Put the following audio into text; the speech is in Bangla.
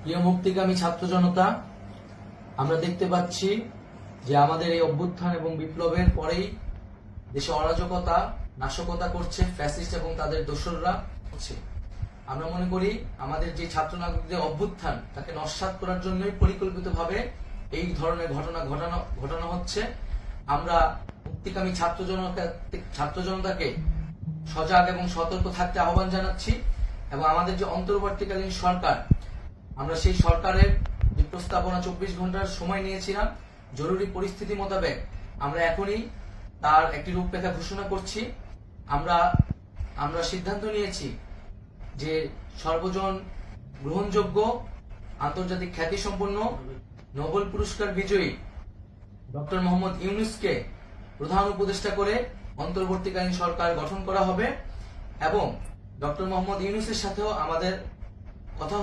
প্রিয় মুক্তিকামী ছাত্র জনতা, আমরা দেখতে পাচ্ছি যে আমাদের এই অভ্যুত্থান এবং বিপ্লবের পরেই দেশে অরাজকতা নাশকতা করছে ফ্যাসিস্ট এবং তাদের দোসররা হচ্ছে। আমরা মনে করি আমাদের যে ছাত্র নাগরিকদের অভ্যুত্থান তাকে নস্যাৎ করার জন্যই পরিকল্পিতভাবে এই ধরনের ঘটনা ঘটানো হচ্ছে। আমরা মুক্তিকামী ছাত্র জনতাকে সজাগ এবং সতর্ক থাকতে আহ্বান জানাচ্ছি এবং আমাদের যে অন্তর্বর্তীকালীন সরকার, আমরা সেই সরকারের যে প্রস্তাবনা 24 ঘন্টার সময় নিয়েছিলাম, জরুরি পরিস্থিতি মোতাবেক আমরা এখনই তার একটি রূপরেখা ঘোষণা করছি। আমরা সিদ্ধান্ত নিয়েছি যে সর্বজন গ্রহণযোগ্য আন্তর্জাতিক খ্যাতিসম্পন্ন নোবেল পুরস্কার বিজয়ী ডক্টর মোহাম্মদ ইউনূসকে প্রধান উপদেষ্টা করে অন্তর্বর্তীকালীন সরকার গঠন করা হবে এবং ডক্টর মোহাম্মদ ইউনূসের সাথেও আমাদের কথা